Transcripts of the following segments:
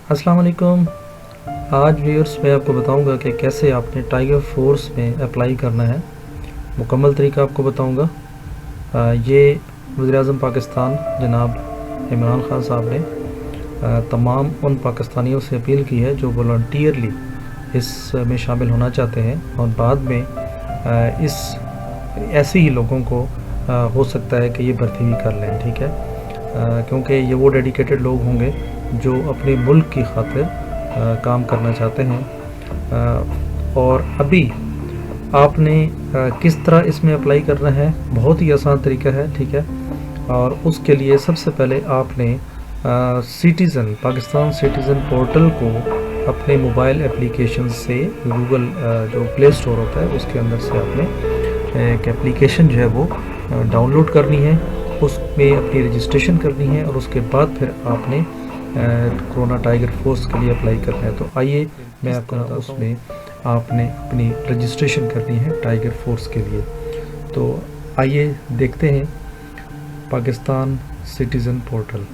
अस्सलाम वालेकुम। आज व्यूअर्स मैं आपको बताऊंगा कि कैसे आपने टाइगर फोर्स में अप्लाई करना है। मुकम्मल तरीका आपको बताऊंगा। ये वज़ीर-ए-आज़म पाकिस्तान जनाब इमरान खान साहब ने तमाम उन पाकिस्तानियों से अपील की है जो वॉलंटियरली इसमें शामिल होना चाहते हैं और बाद में इस ऐसे ही लोगों को हो सकता है कि ये भर्ती भी कर लें, ठीक है। क्योंकि ये वो डेडिकेटेड लोग होंगे जो अपने मुल्क की खातिर काम करना चाहते हैं। और अभी आपने किस तरह इसमें अप्लाई करना है, बहुत ही आसान तरीका है, ठीक है। और उसके लिए सबसे पहले आपने पाकिस्तान सिटीज़न पोर्टल को अपने मोबाइल एप्लीकेशन से गूगल जो प्ले स्टोर होता है उसके अंदर से आपने एक एप्लीकेशन जो है वो डाउनलोड करनी है, उसमें अपनी रजिस्ट्रेशन करनी है और उसके बाद फिर आपने कोरोना टाइगर फोर्स के लिए अप्लाई करना है। तो आइए मैं आपको बताता हूँ, उसमें आपने अपनी रजिस्ट्रेशन करनी है टाइगर फोर्स के लिए। तो आइए देखते हैं पाकिस्तान सिटीज़न पोर्टल।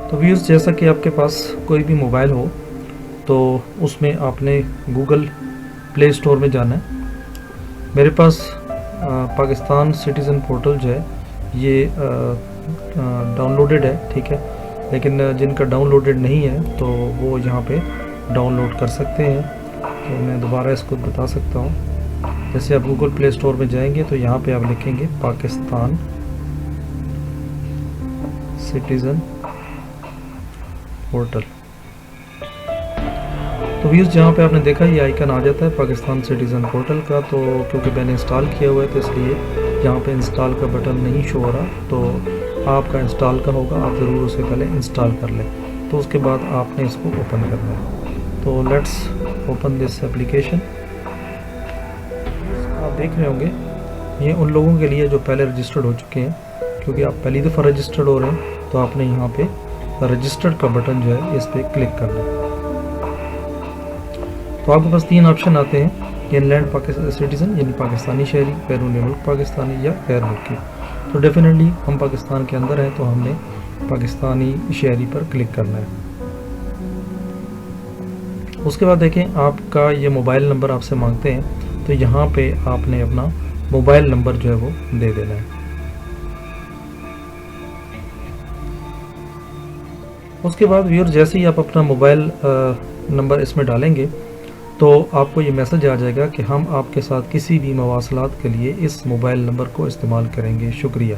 तो व्यूज़, जैसा कि आपके पास कोई भी मोबाइल हो तो उसमें आपने गूगल प्ले स्टोर में जाना है। मेरे पास पाकिस्तान सिटीज़न पोर्टल जो है ये डाउनलोडेड है, ठीक है। लेकिन जिनका डाउनलोडेड नहीं है तो वो यहाँ पे डाउनलोड कर सकते हैं। तो मैं दोबारा इसको बता सकता हूँ। जैसे आप गूगल प्ले स्टोर में जाएंगे तो यहाँ पे आप लिखेंगे पाकिस्तान सिटीज़न पोर्टल। तो व्यूज़, जहाँ पे आपने देखा ये आइकन आ जाता है पाकिस्तान सिटीज़न पोर्टल का। तो क्योंकि मैंने इंस्टॉल किया हुआ है तो इसलिए यहाँ पे इंस्टॉल का बटन नहीं शो हो रहा। तो आपका इंस्टॉल का होगा, आप ज़रूर उसे पहले इंस्टॉल कर लें। तो उसके बाद आपने इसको ओपन करना है। तो लेट्स ओपन दिस एप्लीकेशन। आप देख रहे होंगे ये उन लोगों के लिए जो पहले रजिस्टर्ड हो चुके हैं, क्योंकि आप पहली दफ़ा रजिस्टर्ड हो रहे हैं तो आपने यहाँ पे रजिस्टर्ड का बटन जो है इस पर क्लिक करना है। तो आपके पास 3 ऑप्शन आते हैं, इनलैंड पाकिस्तान सिटीज़न यानी पाकिस्तानी शहरी, बैरून मुल्क पाकिस्तानी या गैर मुल्की। तो डेफिनेटली हम पाकिस्तान के अंदर हैं तो हमने पाकिस्तानी शहरी पर क्लिक करना है। उसके बाद देखें आपका ये मोबाइल नंबर आपसे मांगते हैं, तो यहाँ पे आपने अपना मोबाइल नंबर जो है वो दे देना है। उसके बाद व्यूअर, जैसे ही आप अपना मोबाइल नंबर इसमें डालेंगे तो आपको ये मैसेज आ जाएगा कि हम आपके साथ किसी भी मवासलात के लिए इस मोबाइल नंबर को इस्तेमाल करेंगे, शुक्रिया,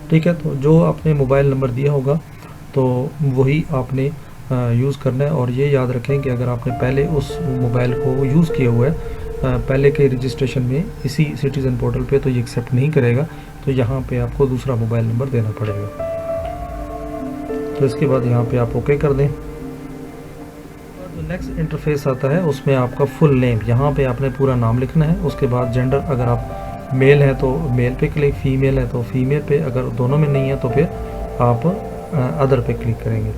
ठीक है। तो जो आपने मोबाइल नंबर दिया होगा तो वही आपने यूज़ करना है। और ये याद रखें कि अगर आपने पहले उस मोबाइल को यूज़ किया हुआ है पहले के रजिस्ट्रेशन में इसी सिटीज़न पोर्टल पे, तो ये एक्सेप्ट नहीं करेगा। तो यहाँ पे आपको दूसरा मोबाइल नंबर देना पड़ेगा। तो इसके बाद यहाँ पे आप ओके कर दें। जो नेक्स्ट इंटरफेस आता है उसमें आपका फुल नेम, यहाँ पे आपने पूरा नाम लिखना है। उसके बाद जेंडर, अगर आप मेल हैं तो मेल पे क्लिक, फीमेल है तो फीमेल पे, अगर दोनों में नहीं है तो फिर आप अदर पे क्लिक करेंगे।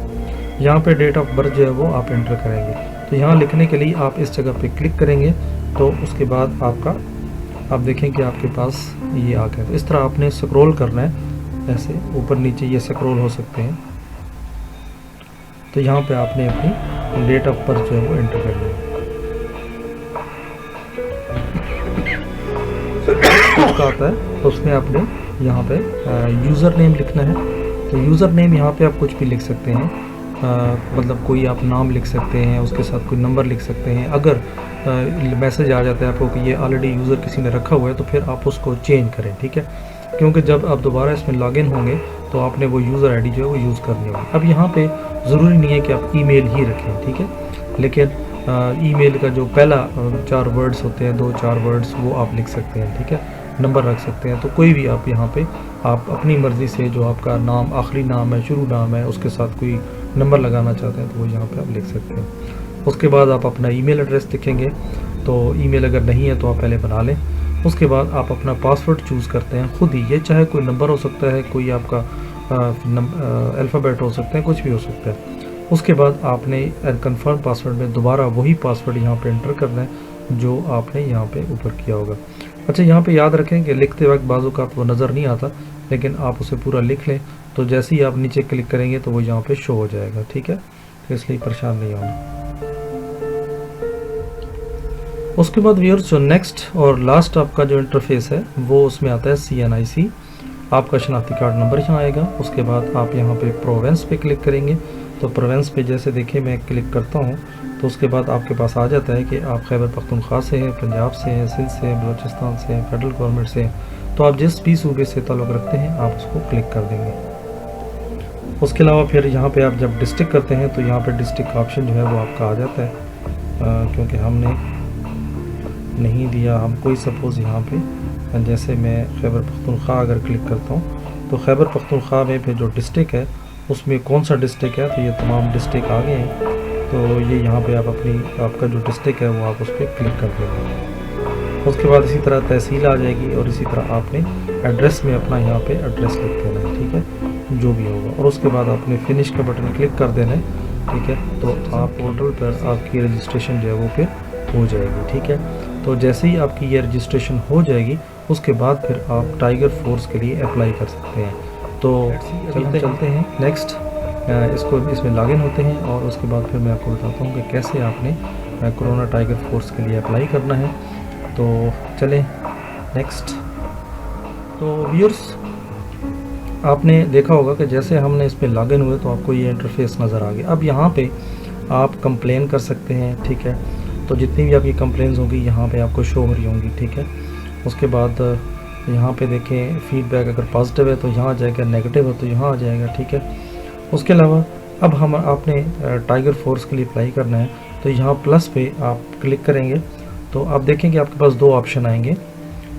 यहाँ पे डेट ऑफ बर्थ जो है वो आप एंटर करेंगे। तो यहाँ लिखने के लिए आप इस जगह पे क्लिक करेंगे। तो उसके बाद आप देखें कि आपके पास ये आ गया। तो इस तरह आपने स्क्रॉल करना है, ऐसे ऊपर नीचे ये स्क्रॉल हो सकते हैं। तो यहाँ पे आपने अपनी डेट ऑफ बर्थ जो है वो एंटर करनी है। उसका आता है तो उसमें आपने यहाँ पे यूज़र नेम लिखना है। तो यूज़र नेम यहाँ पे आप कुछ भी लिख सकते हैं, मतलब कोई आप नाम लिख सकते हैं, उसके साथ कोई नंबर लिख सकते हैं। अगर मैसेज आ जाता है आपको कि ये ऑलरेडी यूज़र किसी ने रखा हुआ है तो फिर आप उसको चेंज करें, ठीक है। क्योंकि जब आप दोबारा इसमें लॉगिन होंगे तो आपने वो यूज़र आईडी जो है वो यूज़ करनी होगी। अब यहाँ पे ज़रूरी नहीं है कि आप ईमेल ही रखें, ठीक है। लेकिन ईमेल का जो पहला 4 वर्ड्स होते हैं, 2-4 वर्ड्स, वो आप लिख सकते हैं, ठीक है। नंबर रख सकते हैं। तो कोई भी आप यहाँ पे आप अपनी मर्ज़ी से जो आपका नाम, आखिरी नाम है, शुरू नाम है, उसके साथ कोई नंबर लगाना चाहते हैं तो वो यहाँ पे आप लिख सकते हैं। उसके बाद आप अपना ईमेल एड्रेस लिखेंगे। तो ईमेल अगर नहीं है तो आप पहले बना लें। उसके बाद आप अपना पासवर्ड चूज़ करते हैं खुद ही। ये चाहे कोई नंबर हो सकता है, कोई आपका अल्फ़ाबेट हो सकते हैं, कुछ भी हो सकता है। उसके बाद आपने कंफर्म पासवर्ड में दोबारा वही पासवर्ड यहाँ पे एंटर करना है जो आपने यहाँ पे ऊपर किया होगा। अच्छा, यहाँ पे याद रखें कि लिखते वक्त बाजू का आपको नज़र नहीं आता, लेकिन आप उसे पूरा लिख लें। तो जैसे ही आप नीचे क्लिक करेंगे तो वो यहाँ पे शो हो जाएगा, ठीक है। तो इसलिए परेशान नहीं होना। उसके बाद व्यूअर्स जो नेक्स्ट और लास्ट आपका जो इंटरफेस है वो उसमें आता है CNIC, आपका शनाख्ती कार्ड नंबर यहाँ आएगा। उसके बाद आप यहाँ पे प्रोवेंस पे क्लिक करेंगे। तो प्रोवेंस पे जैसे देखिए मैं क्लिक करता हूँ तो उसके बाद आपके पास आ जाता है कि आप खैबर पख्तूनख्वा से हैं, पंजाब से हैं, सिंध से हैं, बलूचिस्तान से हैं, फेडरल गवर्नमेंट से हैं। तो आप जिस भी सूबे से ताल्लुक़ रखते हैं आप उसको क्लिक कर देंगे। उसके अलावा फिर यहाँ पे आप जब डिस्ट्रिक्ट करते हैं तो यहाँ पे डिस्ट्रिक्ट का ऑप्शन जो है वो आपका आ जाता है, क्योंकि हमने नहीं दिया। हम कोई सपोज़ यहाँ पे जैसे मैं खैबर पख्तूनख्वा अगर क्लिक करता हूँ तो खैबर पख्तूनख्वा में फिर जो डिस्ट्रिक्ट है उसमें कौन सा डिस्ट्रिक्ट है, तो ये तमाम डिस्ट्रिक्ट आ गए हैं। तो ये यहाँ पे आप आपका जो डिस्ट्रिक्ट है वो आप उस पर क्लिक कर देंगे। उसके बाद इसी तरह तहसील आ जाएगी और इसी तरह आपने एड्रेस में अपना यहाँ पे एड्रेस लिख देना है, ठीक है, जो भी होगा। और उसके बाद आपने फिनिश का बटन क्लिक कर देना है, ठीक है। तो आप पोर्टल पर आपकी रजिस्ट्रेशन जो है वो फिर हो जाएगी, ठीक है। तो जैसे ही आपकी ये रजिस्ट्रेशन हो जाएगी उसके बाद फिर आप टाइगर फोर्स के लिए अप्लाई कर सकते हैं। तो चलते हैं नेक्स्ट, इसमें लॉगिन होते हैं और उसके बाद फिर मैं आपको बताता हूँ कि कैसे आपने कोरोना टाइगर फोर्स के लिए अप्लाई करना है। तो चलें नेक्स्ट। तो व्यूअर्स आपने देखा होगा कि जैसे हमने इसमें लॉगिन हुए तो आपको ये इंटरफेस नज़र आ गया। अब यहाँ पे आप कंप्लेन कर सकते हैं, ठीक है। तो जितनी भी आपकी कंप्लेंट्स होंगी यहाँ पे आपको शो हो रही होंगी, ठीक है। उसके बाद यहाँ पे देखें फीडबैक अगर पॉजिटिव है तो यहाँ आ जाएगा, नेगेटिव है तो यहाँ आ जाएगा, ठीक है। उसके अलावा अब आपने टाइगर फोर्स के लिए अप्लाई करना है तो यहाँ प्लस पे आप क्लिक करेंगे तो आप देखेंगे आपके पास दो ऑप्शन आएंगे,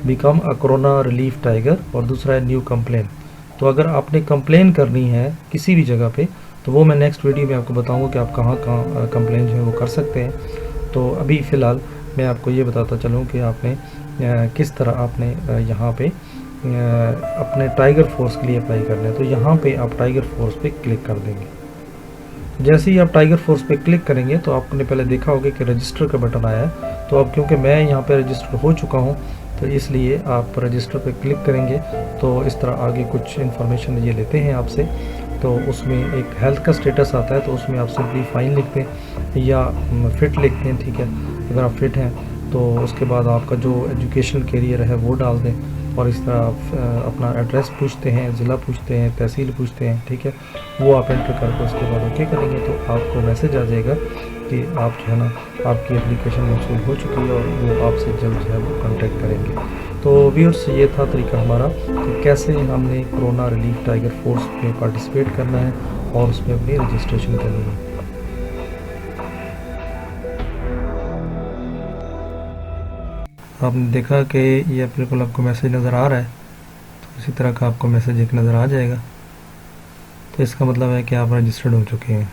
become a corona relief tiger और दूसरा है न्यू कंप्लेन। तो अगर आपने कंप्लेन करनी है किसी भी जगह पे तो वो मैं नेक्स्ट वीडियो में आपको बताऊँगा कि आप कहाँ कंप्लेन जो है वो कर सकते हैं। तो अभी फ़िलहाल मैं आपको ये बताता चलूँ कि आपने किस तरह आपने यहाँ पे अपने टाइगर फोर्स के लिए अप्लाई करना है। तो यहाँ पे आप टाइगर फोर्स पे क्लिक कर देंगे। जैसे ही आप टाइगर फोर्स पे क्लिक करेंगे तो आपने पहले देखा होगा कि रजिस्टर का बटन आया है। तो अब क्योंकि मैं यहाँ पे रजिस्टर हो चुका हूँ तो इसलिए आप रजिस्टर पे क्लिक करेंगे तो इस तरह आगे कुछ इन्फॉर्मेशन ये लेते हैं आपसे। तो उसमें एक हेल्थ का स्टेटस आता है तो उसमें आप सिंपली फाइन लिखते हैं या फिट लिखते हैं, ठीक है, अगर आप फिट हैं। तो उसके बाद आपका जो एजुकेशन कैरियर है वो डाल दें और इस तरह आप अपना एड्रेस पूछते हैं, ज़िला पूछते हैं, तहसील पूछते हैं, ठीक है, वो आप एंटर करके उसके बाद ओके करेंगे तो आपको मैसेज आ जाएगा कि आप जो है ना आपकी एप्लीकेशन मौसूल हो चुकी है और वो आपसे जल्द जो है वो कॉन्टेक्ट करेंगे। तो व्यूअर्स ये था तरीका हमारा कि कैसे हमने कोरोना रिलीफ टाइगर फोर्स में पार्टिसिपेट करना है और उसमें अपनी रजिस्ट्रेशन करनी है। आपने देखा कि ये बिल्कुल आपको मैसेज नज़र आ रहा है, तो इसी तरह का आपको मैसेज एक नज़र आ जाएगा। तो इसका मतलब है कि आप रजिस्टर्ड हो चुके हैं।